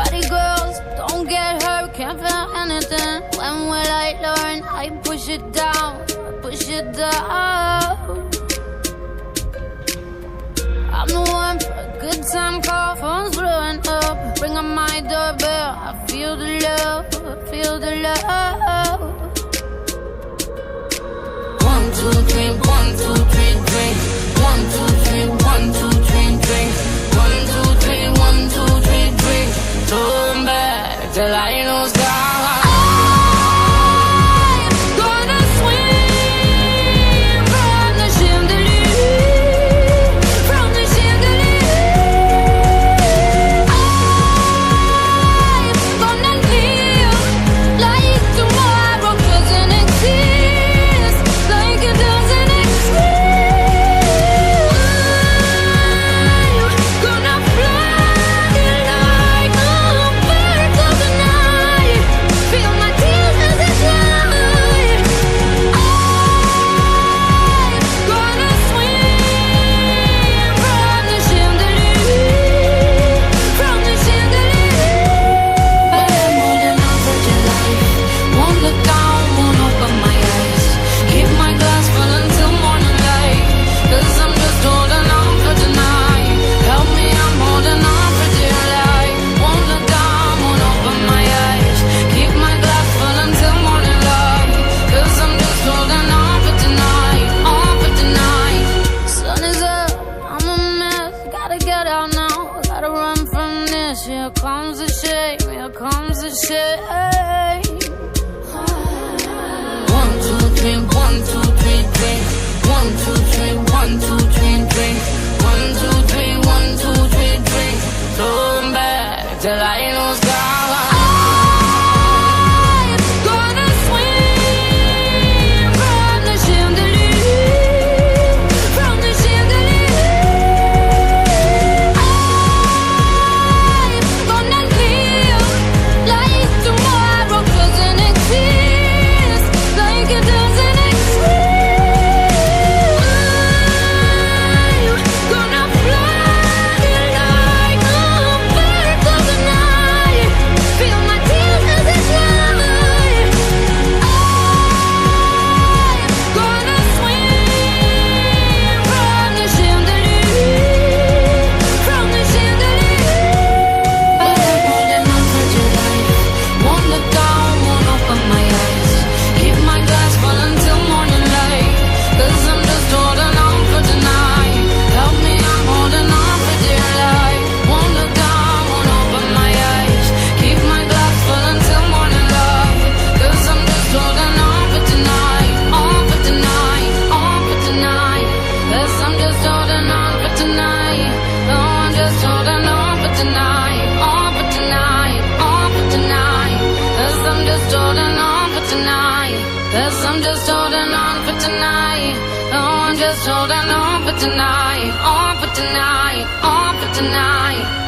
Party girls, don't get hurt, can't feel anything. When will I learn? I push it down, push it down. I'm the one for a good time call, phone's blowing up. Ring on my doorbell, I feel the love, I feel the love. 1, 2, 3, 1, 2, 3, drink. 1, 2, 3, 1, 2, 3, drink. 1, 2, 3, 1, 2, 3, drink. Turn back till I know sky. Here comes the shame, here comes the shame. 1, 2, 3, 1, 2, 3, drink. 1, 2, 3, 1, 2, 3, drink. 1, 2, 3, 1, 2, 3, drink. Turn back till I know sky. Cause I'm just holding on for tonight. Oh, I'm just holding on for tonight. On for tonight. On for tonight.